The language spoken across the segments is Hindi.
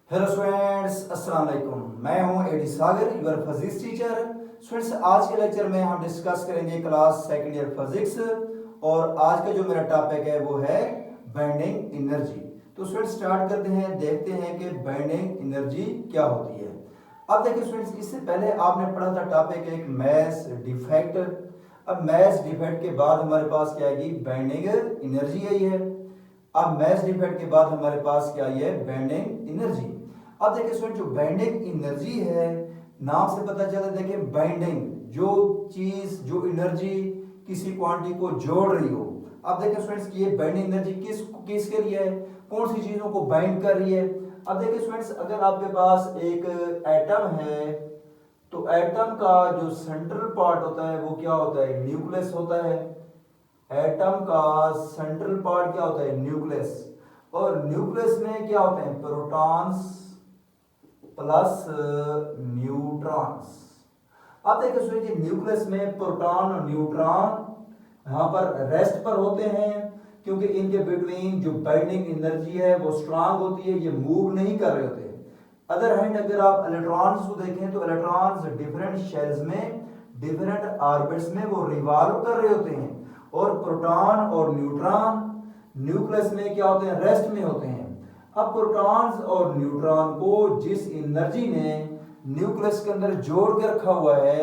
हेलो स्टूडेंट्स, अस्सलाम वालेकुम। मैं हूं AD Sagar, your physics teacher. Students, आज के लेक्चर में हम डिस्कस करेंगे क्लास सेकंड ईयर फिजिक्स। और आज का जो मेरा टॉपिक है वो है बाइंडिंग एनर्जी। तो स्टूडेंट्स स्टार्ट करते हैं, देखते हैं कि बाइंडिंग एनर्जी क्या होती है। अब देखिए स्टूडेंट्स, इससे पहले आपने पढ़ा था टॉपिक एक मैस डिफेक्ट। अब मैस डिफेक्ट के बाद हमारे पास क्या आएगी? बाइंडिंग एनर्जी आई है। अब मैच डिफेक्ट के बाद हमारे पास क्या आई है? Bending energy. अब देखिए स्टूडेंट, जो बेंडिंग एनर्जी है, नाम से पता चला, देखिए बेंडिंग, जो चीज, जो एनर्जी किसी क्वांटिटी को जोड़ रही हो। अब देखिए स्टूडेंट्स, ये बेंडिंग एनर्जी किसके लिए है? कौन सी चीजों को बाइंड कर रही है? अब देखिए स्टूडेंट्स, अगर आपके पास एक एटम है, तो एटम का जो सेंट्रल पार्ट होता है वो क्या होता है? न्यूक्लियस होता है। एटम का सेंट्रल पार्ट क्या होता है? न्यूक्लियस। और न्यूक्लियस में क्या होते हैं? Protons plus neutrons. अब देखिए सुनिए, न्यूक्लियस में प्रोटॉन और न्यूट्रॉन यहां पर रेस्ट पर होते हैं, क्योंकि इनके बिटवीन जो बाइंडिंग एनर्जी है वो स्ट्रांग होती है, ये मूव नहीं कर रहे होते। अदर हैंड अगर आप इलेक्ट्रॉन्स को देखें तो इलेक्ट्रॉन्स डिफरेंट शेल्स में, डिफरेंट ऑर्बिट्स में वो रिवॉल्व कर रहे होते हैं। और प्रोटॉन और न्यूट्रॉन न्यूक्लियस में क्या होते हैं? रेस्ट में होते हैं। अब प्रोटॉन्स और न्यूट्रॉन को जिस एनर्जी ने न्यूक्लियस के अंदर जोड़ के रखा हुआ है,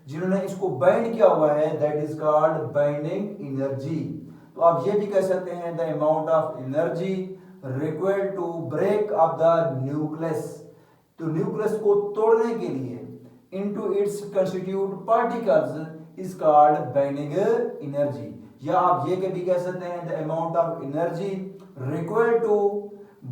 जिन्होंने इसको बाइंड किया हुआ है, that is called binding energy. तो आप ये भी कह सकते हैं the amount of energy required to break up the nucleus. तो न्यूक्लियस को तोड़ने के लिए into its constituent particles is called binding energy. या आप ये भी कह सकते हैं the amount of energy required to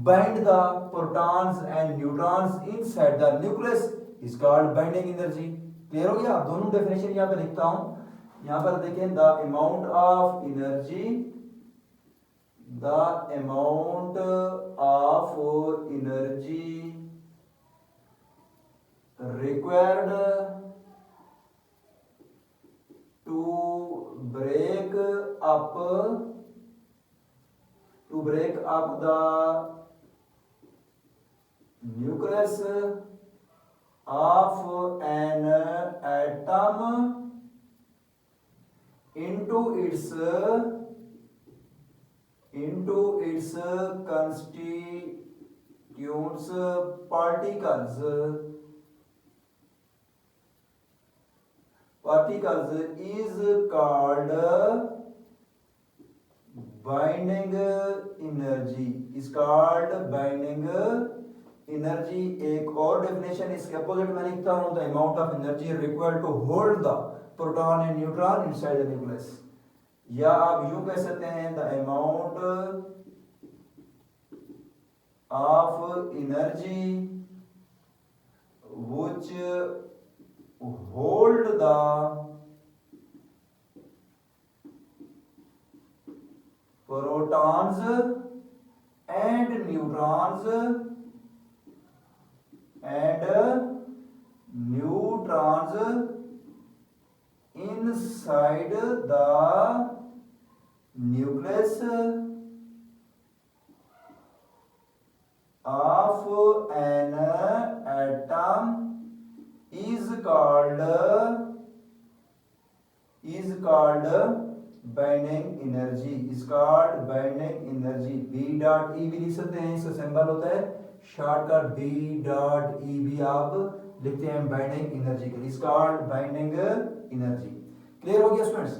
bind the protons and neutrons inside the nucleus is called binding energy। Clear हो गया? आप दोनों डेफिनेशन यहां पे लिखता हूं। यहां पर देखें, the amount of energy, the amount of energy required to break up the nucleus of an atom into its constituents particles is called binding energy. Is called binding energy. एक और डेफिनेशन इसके अपोजिट में लिखता हूं, the amount of energy required to hold the proton and neutron inside the nucleus. या आप यूं कह सकते हैं the amount of energy which hold the protons and neutrons inside the nucleus of an atom is called binding energy. Is called binding energy. B dot E भी लिख सकते हैं, इसका सिंबल होता है शॉर्टकट बी डॉट ई भी आप लिखते हैं बाइंडिंग एनर्जी के लिए। Is called binding energy. Clear हो गया स्टूडेंट्स?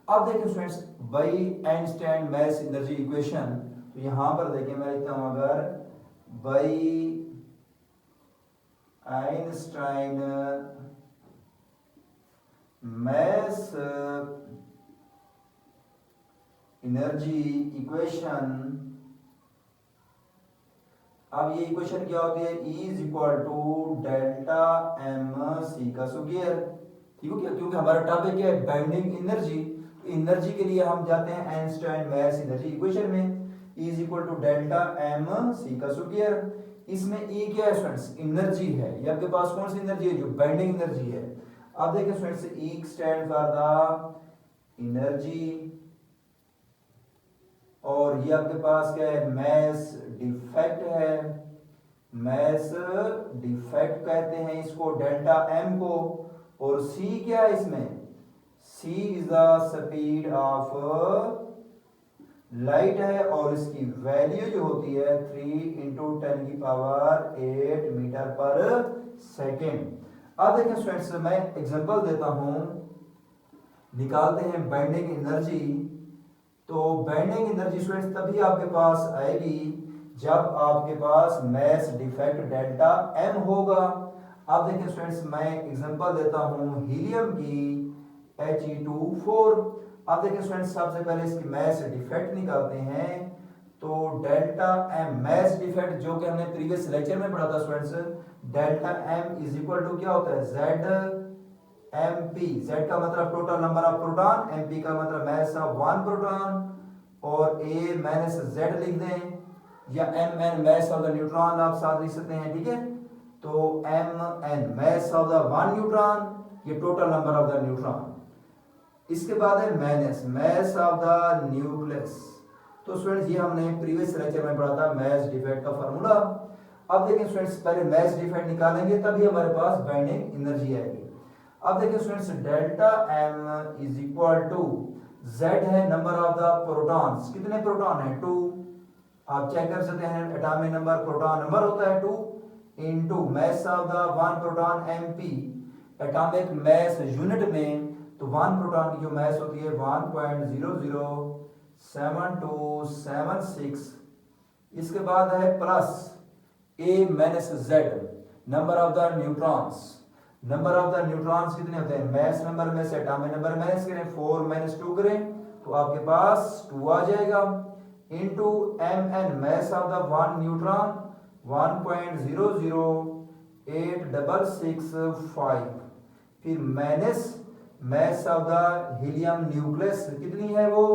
अब देखिए students, by Einstein mass energy equation, तो यहां पर देखिए मैं लिखता हूं, अगर by Einstein mass energy equation, अब ये इक्वेशन क्या होती है? E is equal to delta M C का स्क्वायर। ठीक है क्या? क्योंकि हमारा टॉपिक क्या है? Binding energy. तो एनर्जी के लिए हम जाते हैं आइंस्टाइन मैस एनर्जी इक्वेशन में। E is equal to delta M C का स्क्वायर। इसमें E क्या है स्टूडेंट्स? एनर्जी है। ये आपके पास कौन सी एनर्जी है? जो बाइंडिंग एनर्जी है। अब देखिए students, E stand for the energy, और ये आपके पास क्या है? मैस डिफेक्ट है। मैस डिफेक्ट कहते हैं इसको, डेल्टा एम को। और सी क्या है इसमें, C is the speed of light है, और इसकी वैल्यू जो होती है 3 × 10⁸ मीटर पर सेकेंड। अब देखें स्टूडेंट्स, मैं एग्जांपल देता हूं, निकालते हैं बेंडिंग एनर्जी। तो बेंडिंग एनर्जी स्टूडेंट्स तभी आपके पास आएगी जब आपके पास मैस डिफेक्ट डेल्टा एम होगा। अब देखिए स्टूडेंट्स, मैं एग्जांपल देता हूं हीलियम की He2 4। अब देखिए स्टूडेंट्स, सबसे पहले इसकी मैस डिफेक्ट निकालते हैं। तो डेल्टा एम मैस डिफेक्ट जो कि हमने प्रीवियस लेक्चर में पढ़ा था students, delta M is equal to क्या होता है, जेड एम पी। जेड का मतलब total number of proton, M P का मतलब मैस ऑफ वन प्रोटॉन, और ए माइनस जेड लिख दें, या M N mass of the neutron आप साथ लिख सकते हैं, ठीक है। तो M N mass of the one neutron, ये total number of the neutron. इसके बाद है minus mass of the nucleus. तो स्टूडेंट्स ये हमने प्रीवियस लेक्चर में पढ़ा था मैस डिफेक्ट का फार्मूला। अब देखिए स्टूडेंट्स, पहले मैस डिफेक्ट निकालेंगे तभी हमारे पास बाइंडिंग एनर्जी आएगी। अब देखिए students, delta M is equal to Z है नंबर ऑफ द प्रोटॉन्स, कितने प्रोटॉन है 2। आप चेक कर सकते हैं एटॉमिक नंबर, प्रोटॉन नंबर होता है 2 into mess of the one proton MP. Atomic mass unit में तो वन प्रोटॉन की जो मैस होती है 1.007276। इसके बाद है plus A minus Z number of the neutrons. Number of the neutrons कितने होते हैं, मैस नंबर में से एटॉमिक नंबर माइनस करें, 4 - 2 करें तो आपके पास 2 आ जाएगा, into M N mass of the one neutron 1.008665। फिर minus mass of the helium nucleus कितनी है वो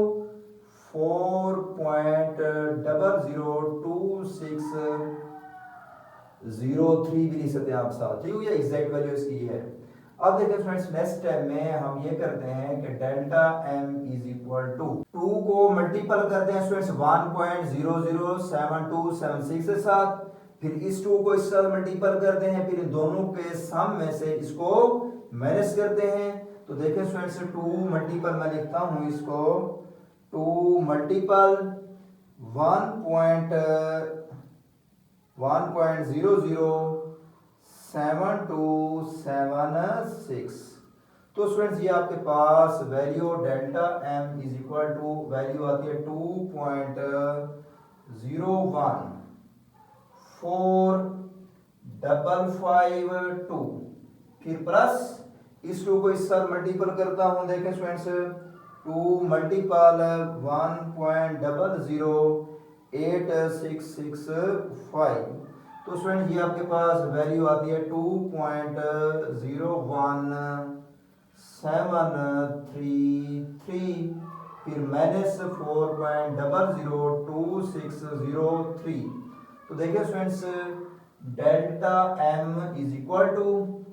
4.002603 भी लिख सकते हैं आप साथ, ठीक है, ये एग्जैक्ट वैल्यू इसकी है। अब देखिए फ्रेंड्स, नेक्स्ट स्टेप में हम ये करते हैं कि delta M is equal to 2 को मल्टीपल करते हैं स्टूडेंट्स 1.007276 के साथ, फिर इस 2 को इसके साथ मल्टीपल करते हैं, फिर इन दोनों के सम में से इसको माइनस करते हैं। तो देखिए स्टूडेंट्स, 2 मल्टीपल मैं लिखता हूं इसको, 2 मल्टीपल 1.007276। तो स्टूडेंट्स ये आपके पास value delta M is equal to value आती है 2.0145552। फिर प्लस इस 2 को इस साथ मल्टीपल करता हूं, देखें स्टूडेंट्स 2 मल्टीपल 1.0086665। तो स्टूडेंट ये आपके पास वैल्यू आती है 2.01733। फिर माइनस 4.0026003। तो देखिए students, delta M is equal to,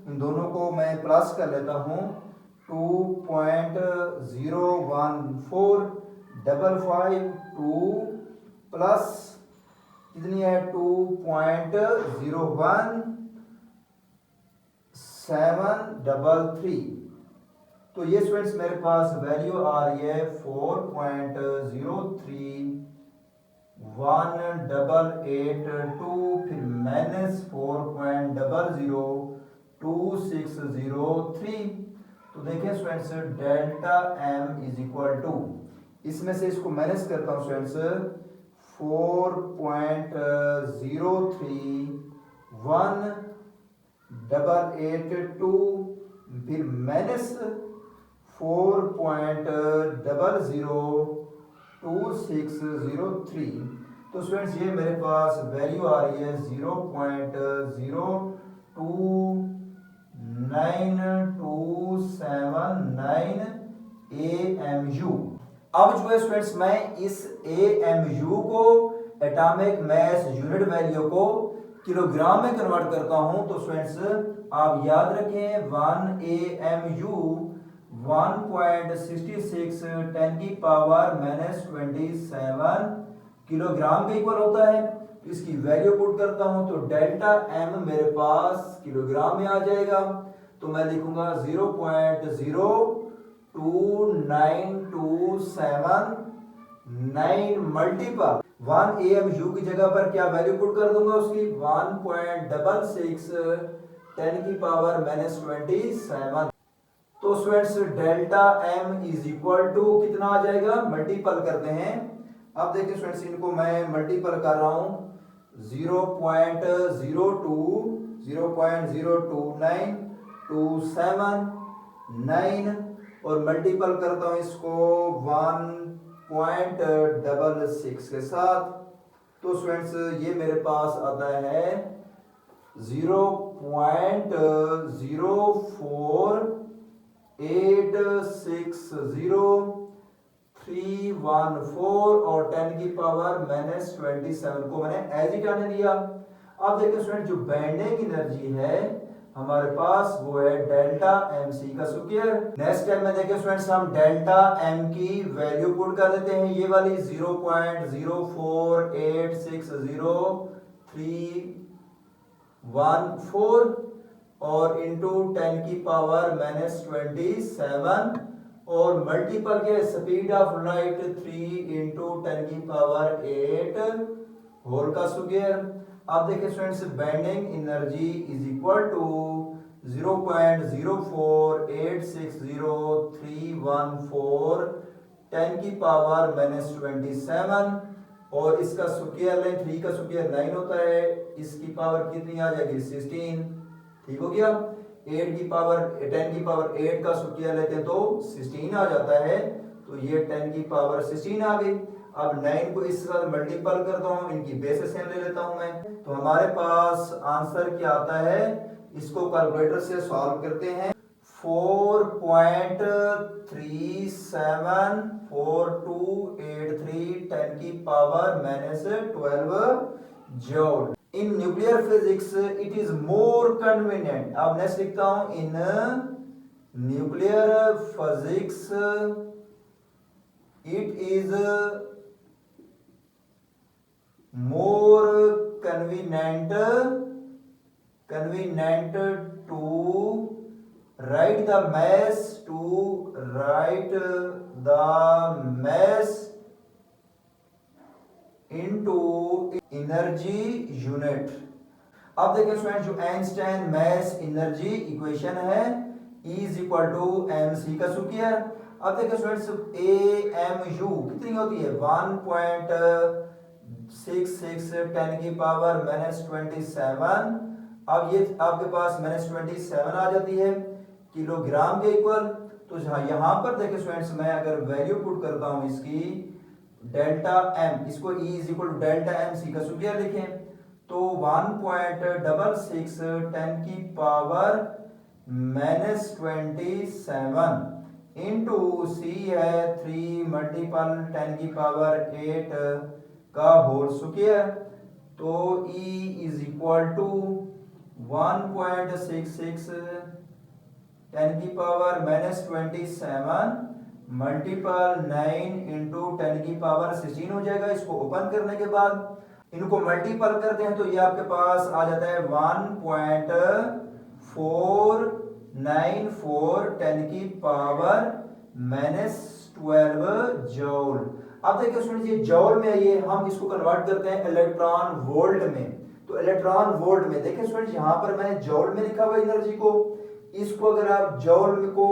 इन दोनों को मैं प्लस कर लेता हूं, 2.0145552 प्लस कितनी है 2.01733। तो ये स्टूडेंट्स मेरे पास वैल्यू आ रही है 4.0318882, फिर माइनस 4.0026003। तो देखिए students, delta M is equal to, इसमें से इसको माइनस करता हूं स्टूडेंट्स, 4.0318882, फिर माइनस 4.02603। तो स्टूडेंट्स ये मेरे पास वैल्यू आ रही है 0.02927 AMU। अब जो है स्टूडेंट्स, मैं इस AMU को एटॉमिक मैस यूनिट वैल्यू को किलोग्राम में कन्वर्ट करता हूं। तो स्टूडेंट्स आप याद रखें 1 AMU 1.66 10⁻⁻27 किलोग्राम के इक्वल होता है। तो इसकी वैल्यू पुट करता हूं तो डेल्टा एम मेरे पास किलोग्राम में आ जाएगा। तो मैं लिखूंगा 0.02927 मल्टीपल 1 AMU की जगह पर क्या वैल्यू पुट कर दूंगा उसकी 1.66 10 की पावर -27। तो students delta M is equal to कितना आ जाएगा, मल्टीपल करते हैं। अब देखिए स्टूडेंट्स इनको मैं मल्टीपल कर रहा हूं 0.02927 और मल्टीपल करता हूं इसको 1.66 के साथ। तो स्टूडेंट्स ये मेरे पास आता है 0.04860 और 10 की पावर -27 को मैंने एज इट आने दिया। अब देखिए स्टूडेंट जो बेंडिंग एनर्जी है हमारे पास वो है डेल्टा एम सी का स्क्वायर। नेक्स्ट स्टेप में देखिए स्टूडेंट्स हम डेल्टा एम की वैल्यू पुट कर देते हैं, ये वाली 0.0486031 और इंटू 10 की पावर -27 और मल्टीपल के स्पीड ऑफ लाइट 3 इंटू 10 की पावर 8 होल का स्क्वायर। अब देखिए students bending energy is equal to 0.0486031 10 की पावर -27 और इसका स्क्वायर लें 3 का स्क्वायर 9 होता है, इसकी पावर कितनी आ जाएगी 16। ठीक हो गया। 8 की पावर 10 की पावर 8 का स्क्वायर लेते हैं तो 16 आ जाता है, तो ये 10 की पावर 16 आ गई। अब 9 को इस साथ मल्टीपल करता हूं, इनकी बेसिस ले लेता हूं मैं, तो हमारे पास आंसर क्या आता है, इसको कैलकुलेटर से सॉल्व करते हैं। 4.374283 10 की power -12 joule. In nuclear physics it is more convenient. अब नेक्स्ट लिखता हूं in nuclear physics it is more convenient to write the mass into energy unit। अब देखिए स्टूडेंट जो आइंस्टाइन मैस एनर्जी इक्वेशन है E is equal to mc का स्क्वायर। अब देखिए स्टूडेंट्स AMU कितनी होती है 1.66 10 की पावर -27। अब ये आपके पास -27 आ जाती है किलोग्राम के इक्वल। तो यहां पर देखिए स्टूडेंट्स मैं अगर वैल्यू पुट करता हूं इसकी डेल्टा एम, इसको E is equal to delta M C का स्क्वायर लिखें तो 1.66 10 की पावर -27 इंटू सी है 3 मल्टीपल 10 की पावर 8 का होल स्क्वायर। तो E इज इक्वल टू 1.66 10 की पावर -27 मल्टीपल 9 इंटू 10 की पावर 16 हो जाएगा। इसको ओपन करने के बाद इनको मल्टीपल करते हैं तो ये आपके पास आ जाता है 1.494 10 की पावर -12 जूल। अब देखिए स्टूडेंट्स ये जूल में ये हम इसको कन्वर्ट करते हैं इलेक्ट्रॉन वोल्ट में। तो इलेक्ट्रॉन वोल्ट में देखिए स्टूडेंट्स यहां पर मैंने जूल में लिखा हुआ एनर्जी को, इसको अगर आप जूल को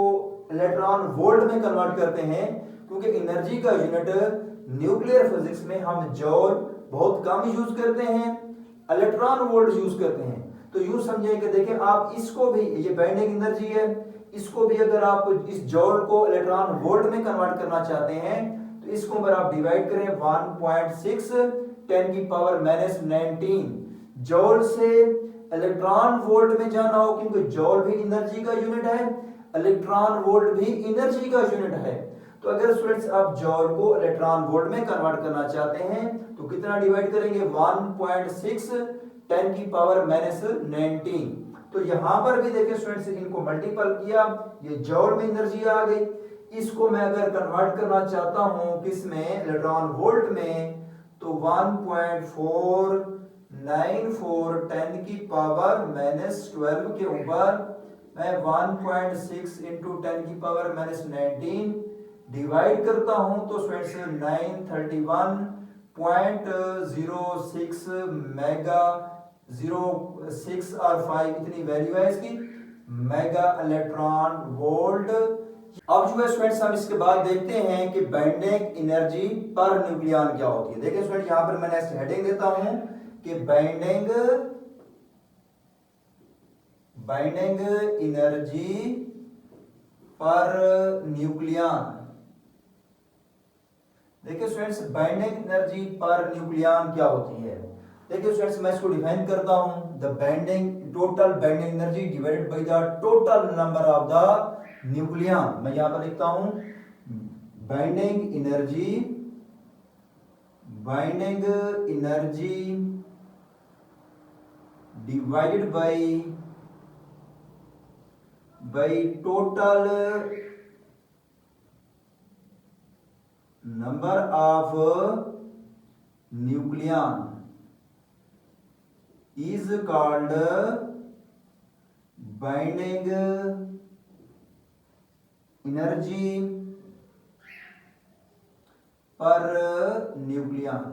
इलेक्ट्रॉन वोल्ट में कन्वर्ट करते हैं, क्योंकि एनर्जी का यूनिट न्यूक्लियर फिजिक्स में हम जूल बहुत कम यूज करते हैं, इलेक्ट्रॉन वोल्ट यूज करते हैं। तो यूं समझिए कि देखिए आप इसको भी, ये बेंडिंग एनर्जी है, इसको भी अगर आप इस जूल को इलेक्ट्रॉन वोल्ट में कन्वर्ट करना चाहते हैं तो इसको अगर आप डिवाइड करें 1.6 10 की पावर -19 जूल से इलेक्ट्रॉन वोल्ट में जाना हो, क्योंकि जूल भी एनर्जी का यूनिट है, इलेक्ट्रॉन वोल्ट भी एनर्जी का यूनिट है। तो अगर स्टूडेंट्स आप जूल को इलेक्ट्रॉन वोल्ट में कन्वर्ट करना चाहते हैं तो कितना डिवाइड करेंगे 1.6 10 की पावर -19। तो यहां पर भी देखिए स्टूडेंट्स इनको मल्टीपल किया, ये जूल में एनर्जी आ गई। इसको मैं अगर कन्वर्ट करना चाहता हूं किस में, इलेक्ट्रॉन वोल्ट में, तो 1.494 10 की पावर -12 के ऊपर मैं 1.6 इंटू 10 की पावर -19 डिवाइड करता हूं तो स्टूडेंट्स 931.06 मेगा 06 और 5 इतनी वैल्यू है इसकी मेगा इलेक्ट्रॉन वोल्ट। अब जो है स्टूडेंट्स हम इसके बाद देखते हैं कि बाइंडिंग एनर्जी पर न्यूक्लियन क्या होती है। देखिए स्टूडेंट यहां पर मैंने हेडिंग देता हूं कि बाइंडिंग एनर्जी पर न्यूक्लियन। देखिए students binding energy per nucleon क्या होती है। देखिए स्टूडेंट्स मैं इसको डिफाइन करता हूं, the binding total binding energy divided by the total number of the nucleon. मैं यहां पर लिखता हूं binding energy divided by total number of nucleon is called binding energy per nucleon.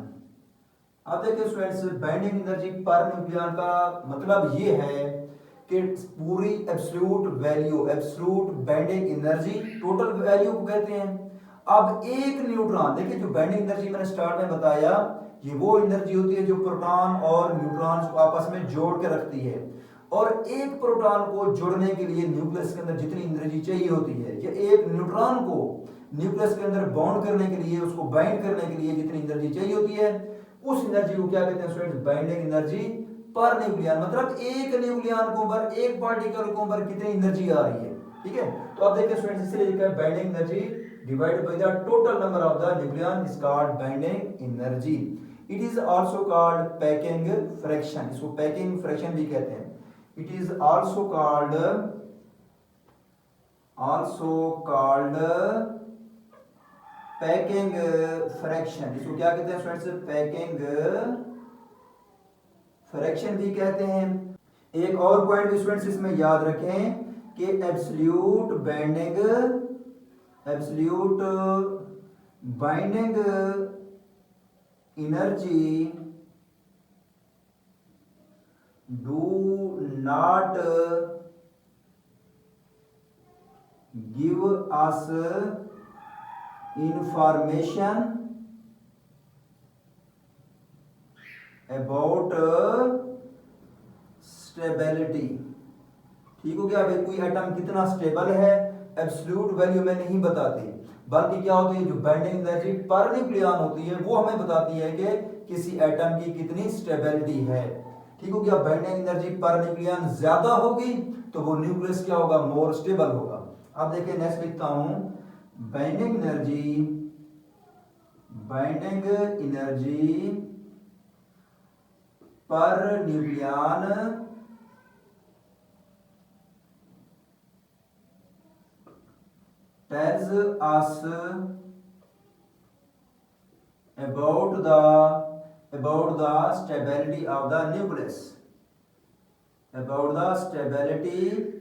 अब देखिए students binding energy per nucleon का मतलब ये है कि पूरी absolute value, absolute binding energy total value को कहते हैं। अब एक न्यूट्रॉन, देखिए जो बाइंडिंग एनर्जी मैंने स्टार्ट में बताया ये वो एनर्जी होती है जो प्रोटॉन और न्यूट्रॉन्स को आपस में जोड़ के रखती है। और एक प्रोटॉन को जोड़ने के लिए न्यूक्लियस के अंदर जितनी एनर्जी चाहिए होती है, या एक न्यूट्रॉन को न्यूक्लियस के अंदर बॉन्ड करने के लिए, उसको बाइंड करने के लिए जितनी एनर्जी चाहिए होती है, उस एनर्जी को क्या कहते हैं students binding energy per nucleon. मतलब एक न्यूक्लियन के ऊपर, एक पार्टिकल के ऊपर कितनी एनर्जी आ रही है। ठीक है, तो अब देखिए स्टूडेंट्स इसलिए लिखा है binding energy divided by the total number of the nucleon is called binding energy. It is also called packing fraction, इसको पैकिंग फ्रैक्शन भी कहते हैं। It is also called packing fraction. इसको क्या कहते हैं स्टूडेंट्स पैकिंग फ्रैक्शन भी कहते हैं। एक और पॉइंट भी स्टूडेंट्स इसमें याद रखें कि absolute binding energy do not give us information about stability. ठीक हो गया भाई, कोई एटम कितना स्टेबल है एब्सोल्यूट वैल्यू में नहीं बताती, बल्कि क्या होती है जो बाइंडिंग एनर्जी पर न्यूक्लियन होती है वो हमें बताती है कि किसी एटम की कितनी स्टेबिलिटी है। ठीक हो गया, बाइंडिंग एनर्जी पर न्यूक्लियन ज्यादा होगी तो वो न्यूक्लियस क्या होगा, मोर स्टेबल होगा। अब देखिए नेक्स्ट लिखता हूं binding energy per nucleon tells us about the stability of the nucleus, about the stability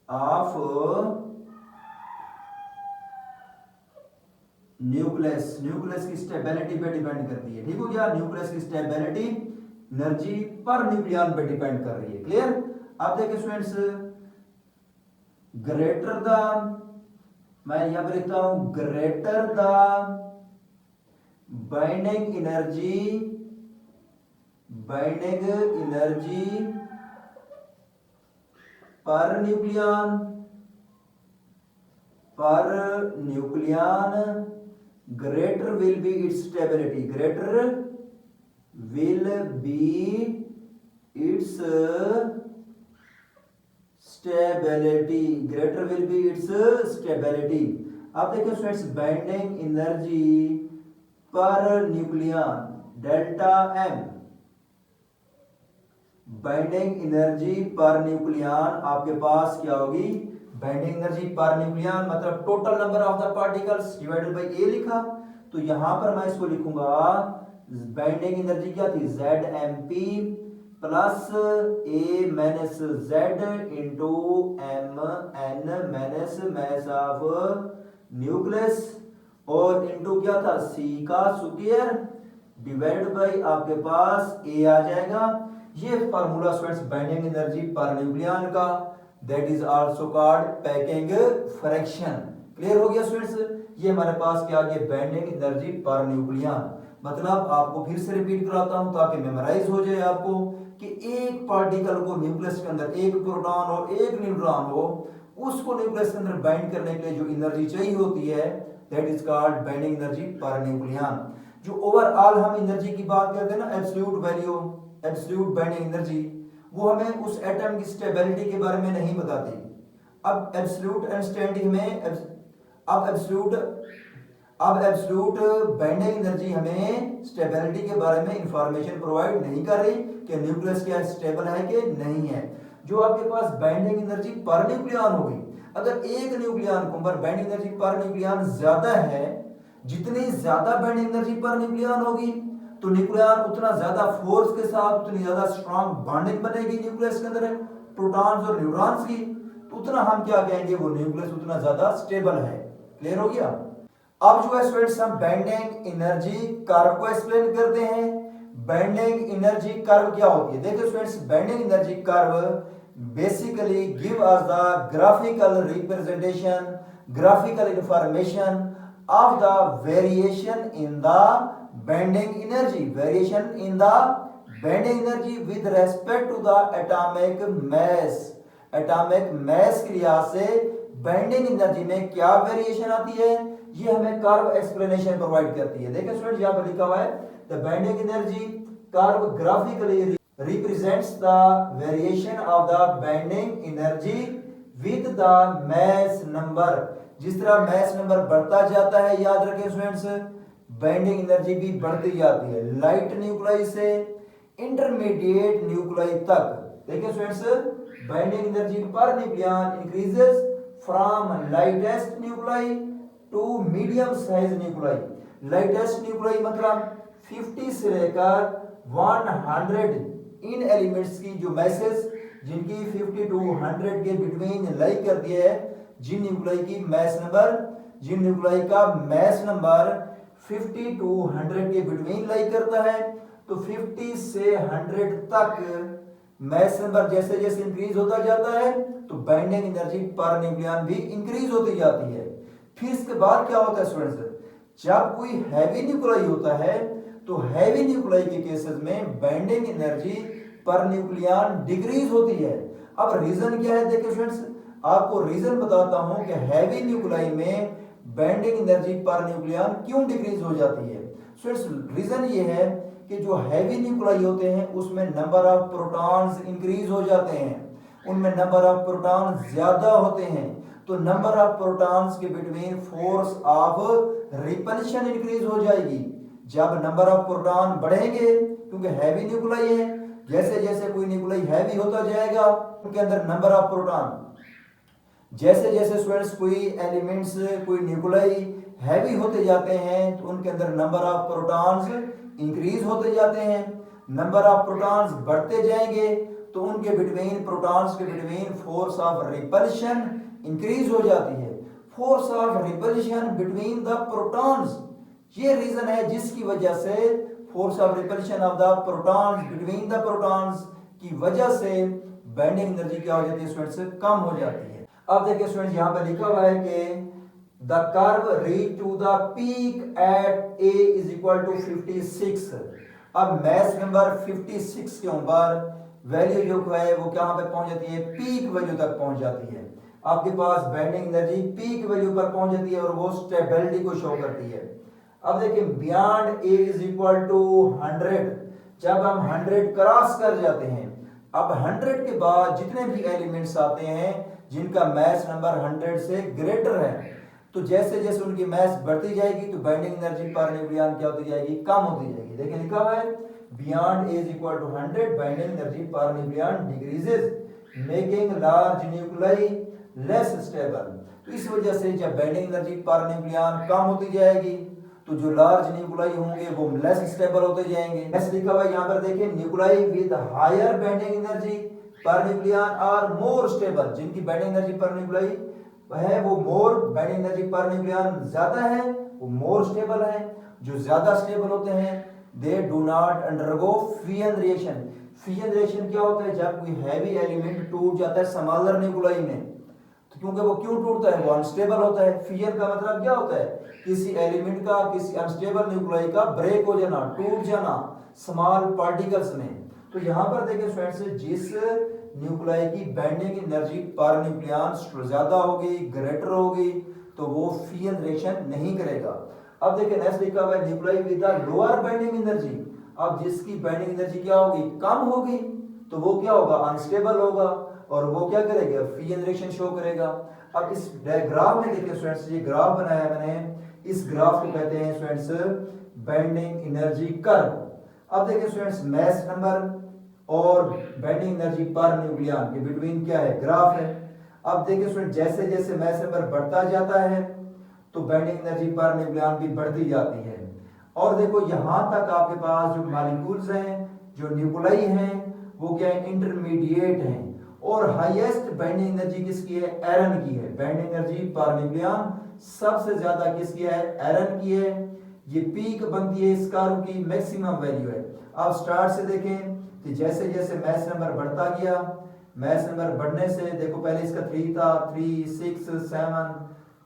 of nucleus की स्टेबिलिटी पे डिपेंड करती है। ठीक हो गया, न्यूक्लियस की स्टेबिलिटी एनर्जी पर न्यूक्लियन पे डिपेंड कर रही है। क्लियर। अब देखिए स्टूडेंट्स ग्रेटर द, मैं यहां पर लिखता हूं greater the binding energy per nucleon greater will be its stability, greater will be its stability, greater will be its stability। अब देखिए students binding energy per nucleon delta M, binding energy per nucleon आपके पास क्या होगी, बाइंडिंग एनर्जी पर न्यूक्लियन मतलब total number of the particles divided by A लिखा, तो यहां पर मैं इसको लिखूंगा बाइंडिंग एनर्जी क्या थी, ZMP plus A minus Z into MN minus mass of nucleus और इंटू क्या था, C का स्क्वायर डिवाइड बाय आपके पास A आ जाएगा। ये formula students binding energy per nucleon का, that is also called packing fraction. Clear हो गया स्टूडेंट्स, ये हमारे पास क्या आ गया, बाइंडिंग एनर्जी पर न्यूक्लियन। मतलब आपको फिर से रिपीट कराता हूं ताकि मेमोराइज हो जाए आपको कि एक पार्टिकल को न्यूक्लियस के अंदर एक प्रोटॉन और एक न्यूट्रॉन हो, उसको न्यूक्लियस के अंदर बाइंड करने के लिए जो एनर्जी चाहिए होती है that is called binding energy per nucleon. जो ओवरऑल हम एनर्जी की बात करते हैं ना, absolute value, absolute binding energy, वो हमें उस एटम की स्टेबिलिटी के बारे में नहीं बताती। अब एब्सोल्यूट अनस्टैंडिंग में अब एब्सोल्यूट बाइंडिंग एनर्जी हमें स्टेबिलिटी के बारे में इंफॉर्मेशन प्रोवाइड नहीं कर रही कि न्यूक्लियस क्या स्टेबल है कि नहीं है। जो आपके पास बाइंडिंग एनर्जी पर न्यूक्लियन होगी, अगर एक न्यूक्लियन के ऊपर बाइंडिंग एनर्जी पर न्यूक्लियन ज्यादा है, जितनी ज्यादा बाइंडिंग एनर्जी पर न्यूक्लियन होगी तो न्यूक्लियन उतना ज्यादा फोर्स के साथ उतनी ज्यादा स्ट्रांग बॉन्डिंग बनेगी न्यूक्लियस के अंदर प्रोटॉन्स और न्यूट्रॉन्स की, तो उतना हम क्या कहेंगे, वो न्यूक्लियस उतना ज्यादा स्टेबल है। क्लियर हो गया। अब जो है स्टूडेंट्स हम बाइंडिंग एनर्जी कर्व को एक्सप्लेन करते हैं। बाइंडिंग एनर्जी कर्व क्या होती है, देखिए students, binding energy curve basically give us the graphical representation, graphical information of the variation in the bending energy, variation in the bending energy with respect to the atomic mass, atomic mass की लिहाज से bending energy में क्या वेरिएशन आती है, ये हमें कर्व एक्सप्लेनेशन प्रोवाइड करती है। देखिए स्टूडेंट यहाँ पर लिखा हुआ है the binding energy curve graphically represents the variation of the bending energy with the mass number। जिस तरह मास नंबर बढ़ता जाता है, याद रखें स्टूडेंट्स, बाइंडिंग एनर्जी भी बढ़ती जाती है लाइट न्यूक्लियाई से इंटरमीडिएट न्यूक्लियाई तक। देखिए students, binding energy per nucleon increases from lightest nuclei to medium size nuclei. Lightest nuclei मतलब 50 से लेकर 100 इन एलिमेंट्स की जो मैसेज जिनकी 50 टू 100 के बिटवीन लाई करती है, जिन न्यूक्लियाई की मैस नंबर, जिन न्यूक्लियाई का मैस नंबर 50 टू 100 के बिटवीन लाई करता है, तो 50 से 100 तक मैस नंबर जैसे जैसे इंक्रीज होता जाता है तो बाइंडिंग एनर्जी पर न्यूक्लियन भी इंक्रीज होती जाती है। फिर इसके बाद क्या होता है स्टूडेंट्स, जब कोई हैवी न्यूक्लियाई होता है तो हैवी न्यूक्लियाई के केसेस में binding energy per nucleon decrease होती है। अब रीजन क्या है, देखिए स्टूडेंट्स, आपको रीजन बताता हूं कि हैवी न्यूक्लियाई में बाइंडिंग एनर्जी पर न्यूक्लियन क्यों डिक्रीज हो जाती है। स्टूडेंट्स रीजन ये है कि जो हैवी न्यूक्लियाई होते हैं उसमें नंबर ऑफ प्रोटॉन्स इंक्रीज हो जाते हैं, उनमें नंबर ऑफ प्रोटॉन ज्यादा होते हैं, तो नंबर ऑफ प्रोटॉन्स के between force of repulsion increase हो जाएगी। जब नंबर ऑफ प्रोटॉन बढ़ेंगे, क्योंकि हैवी न्यूक्लियाई है, जैसे जैसे कोई न्यूक्लियाई हैवी होता जाएगा उनके अंदर नंबर ऑफ प्रोटॉन, जैसे जैसे स्टूडेंट्स कोई एलिमेंट्स कोई न्यूक्लियाई हैवी होते जाते हैं तो उनके अंदर नंबर ऑफ प्रोटॉन्स इंक्रीज होते जाते हैं। नंबर ऑफ प्रोटॉन्स बढ़ते जाएंगे तो उनके बिटवीन प्रोटॉन्स के between force of repulsion increase हो जाती है। Force of repulsion between the protons, ये रीजन है जिसकी वजह से force of repulsion of the protons between the protons की वजह से बाइंडिंग एनर्जी क्या हो जाती है स्टूडेंट्स, कम हो जाती है। अब देखिए स्टूडेंट्स, यहां पर लिखा हुआ है कि the curve reach to the peak at A is equal to 56। अब मैस नंबर 56 के ऊपर वैल्यू जो है वो कहां पे पहुंच जाती है, पीक वैल्यू तक पहुंच जाती है। आपके पास बाइंडिंग एनर्जी पीक वैल्यू पर पहुंच जाती है और वो स्टेबिलिटी को शो करती है। अब देखिए beyond A is equal to 100, जब हम 100 क्रॉस कर जाते हैं, अब 100 के बाद जितने भी एलिमेंट्स आते हैं जिनका मैस नंबर 100 से ग्रेटर है, तो जैसे जैसे उनकी मैस बढ़ती जाएगी तो बाइंडिंग एनर्जी पर न्यूक्लियन क्या होती जाएगी, कम होती जाएगी। देखिए लिखा हुआ है beyond A is equal to 100 binding energy per nucleon decreases making large nuclei less stable. तो इस वजह से जब बाइंडिंग एनर्जी पर न्यूक्लियन कम होती जाएगी तो जो लार्ज न्यूक्लाई होंगे वो लेस स्टेबल होते जाएंगे। नेक्स्ट लिखा हुआ है यहाँ पर देखिए, nuclei with higher binding energy per nucleon are more stable. जिनकी बाइंडिंग एनर्जी पर न्यूक्लाई है वो more binding energy per nucleon ज्यादा है, वो मोर स्टेबल है। जो ज्यादा स्टेबल होते हैं they do not undergo fission reaction. Fission reaction क्या होता है? जब कोई हैवी एलिमेंट टूट जाता है स्मॉलर न्यूक्लाई में, तो क्योंकि वो क्यों टूटता है? वो अनस्टेबल होता है। फिजन का मतलब क्या होता है? किसी एलिमेंट का, किसी अनस्टेबल न्यूक्लाई का ब्रेक हो जाना, टूट जाना स्मॉल पार्टिकल्स में। तो यहाँ पर देखिए स्टूडेंट्स, जिस न्यूक्लाई की बाइंडिंग एनर्जी पर न्यूक्लियन ज्यादा होगी, ग्रेटर होगी, तो वो फिजन रिएक्शन नहीं करेगा। अब देखिए नेक्स्ट लिखा हुआ है, nuclei with the lower binding energy. अब जिसकी बाइंडिंग एनर्जी क्या होगी? कम होगी, तो वो क्या होगा? अनस्टेबल होगा, और वो क्या करेगा? फिजन रिएक्शन शो करेगा। अब इस ग्राफ में देखिए स्टूडेंट्स, ये ग्राफ बनाया है मैंने, इस ग्राफ को कहते हैं स्टूडेंट्स बाइंडिंग एनर्जी कर्व। अब देखिए स्टूडेंट्स, मास नंबर और बाइंडिंग एनर्जी पर न्यूक्लियन के बिटवीन क्या है? ग्राफ है। अब देखिए स्टूडेंट, जैसे जैसे मास नंबर बढ़ता जाता है तो बाइंडिंग एनर्जी पर न्यूक्लियन भी बढ़ती जाती है। और देखो यहां तक आपके पास जो मॉलिक्यूल्स हैं, जो न्यूक्लाई हैं, वो क्या है? इंटरमीडिएट हैं। और हाईएस्ट बाइंडिंग एनर्जी किसकी है? एरन की है। बाइंडिंग एनर्जी पर न्यूक्लियन सबसे ज्यादा किसकी है? एरन की है। ये पीक बनती है इस कर्व की, मैक्सिमम वैल्यू है। अब स्टार्ट से देखें कि जैसे जैसे मास नंबर बढ़ता गया, मास नंबर बढ़ने से देखो पहले इसका 3 था, 3, 6, 7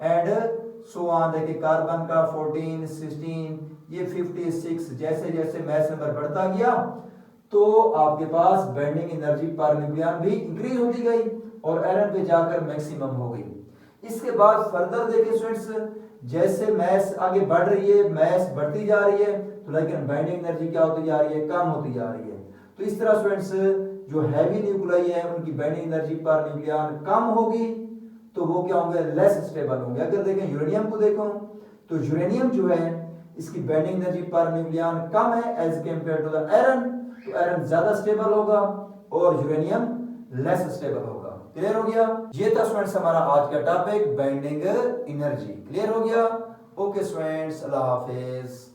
एंड सो ऑन। देखिए कार्बन का 14, 16, ये 56। जैसे जैसे मास नंबर बढ़ता गया तो आपके पास बाइंडिंग एनर्जी पर न्यूक्लियन भी इंक्रीज होती गई और एरन पे जाकर मैक्सिमम हो गई। इसके बाद फर्दर देखिए स्टूडेंट्स, जैसे मास आगे बढ़ रही है, मास बढ़ती जा रही है, तो लेकिन बाइंडिंग एनर्जी क्या होती जा रही है? कम होती जा रही है। तो इस तरह स्टूडेंट्स, जो हैवी न्यूक्लाई है उनकी बाइंडिंग एनर्जी पर न्यूक्लियन कम होगी, तो वो क्या होंगे? लेस स्टेबल होंगे। अगर देखें यूरेनियम को देखो, तो यूरेनियम जो है इसकी बाइंडिंग एनर्जी पर न्यूक्लियन कम है as compared to the iron, तो आयरन ज्यादा स्टेबल होगा और यूरेनियम लेस स्टेबल होगा। क्लियर हो गया? ये था स्टूडेंट्स हमारा आज का टॉपिक बाइंडिंग एनर्जी। क्लियर हो गया? ओके स्टूडेंट्स, अल्लाह हाफिज।